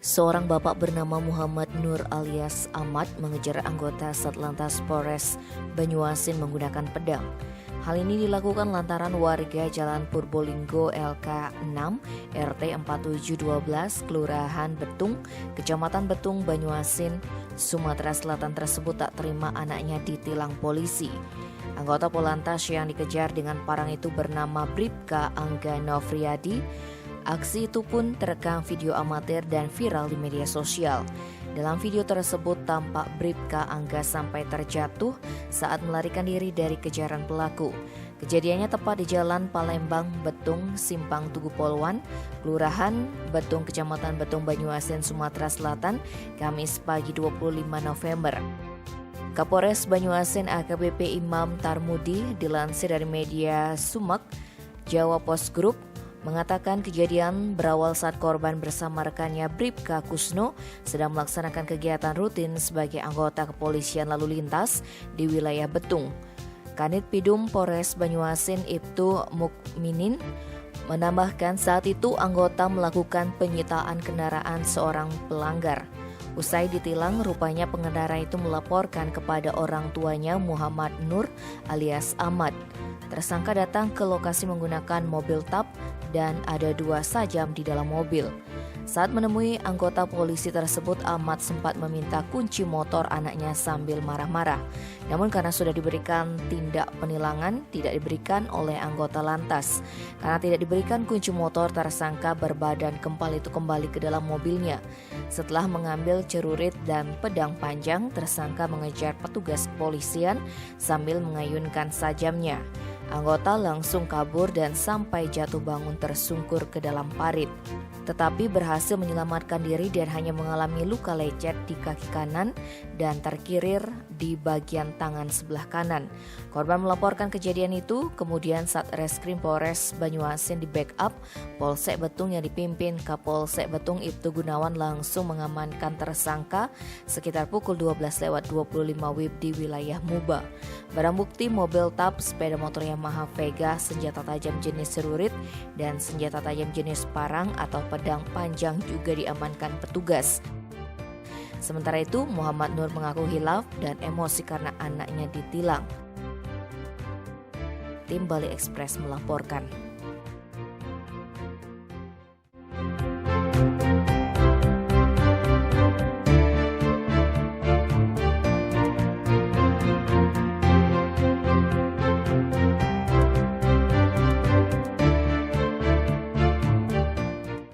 Seorang bapak bernama Muhammad Nur alias Ahmad mengejar anggota Satlantas Polres Banyuasin menggunakan pedang. Hal ini dilakukan lantaran warga Jalan Purbolinggo LK 6 RT 4712 Kelurahan Betung, Kecamatan Betung, Banyuasin, Sumatera Selatan tersebut tak terima anaknya ditilang polisi. Anggota Polantas yang dikejar dengan parang itu bernama Bribka Angga Novriadi. Aksi itu pun terekam video amatir dan viral di media sosial. Dalam video tersebut tampak Bribka Angga sampai terjatuh saat melarikan diri dari kejaran pelaku. Kejadiannya tepat di Jalan Palembang Betung, Simpang Tugu Polwan, Kelurahan Betung, Kecamatan Betung, Banyuasin, Sumatera Selatan, Kamis pagi 25 November. Kapolres Banyuasin AKBP Imam Tarmudi dilansir dari media Sumek, Jawa Post Group, mengatakan kejadian berawal saat korban bersama rekannya Bribka Kusno sedang melaksanakan kegiatan rutin sebagai anggota kepolisian lalu lintas di wilayah Betung. Kanit Pidum Polres Banyuasin Ibtu Mukminin menambahkan saat itu anggota melakukan penyitaan kendaraan seorang pelanggar. Usai ditilang, rupanya pengendara itu melaporkan kepada orang tuanya Muhammad Nur alias Ahmad. Tersangka datang ke lokasi menggunakan mobil TAP dan ada 2 sajam di dalam mobil. Saat menemui anggota polisi tersebut, Ahmad sempat meminta kunci motor anaknya sambil marah-marah. Namun karena sudah diberikan tindak penilangan, tidak diberikan oleh anggota lantas. Karena tidak diberikan kunci motor, tersangka berbadan kempal itu kembali ke dalam mobilnya. Setelah mengambil celurit dan pedang panjang, tersangka mengejar petugas kepolisian sambil mengayunkan sajamnya. Anggota langsung kabur dan sampai jatuh bangun tersungkur ke dalam parit. Tetapi berhasil menyelamatkan diri dan hanya mengalami luka lecet di kaki kanan dan terkirir di bagian tangan sebelah kanan. Korban melaporkan kejadian itu, kemudian Satreskrim Polres Banyuasin di backup Polsek Betung yang dipimpin Kapolsek Betung Ibtu Gunawan langsung mengamankan tersangka sekitar pukul 12:25 WIB di wilayah Muba. Barang bukti mobil TAP, sepeda motor Yamaha Vega, senjata tajam jenis celurit, dan senjata tajam jenis parang atau pedang panjang juga diamankan petugas. Sementara itu, Muhammad Nur mengaku hilaf dan emosi karena anaknya ditilang. Tim Bali Express melaporkan.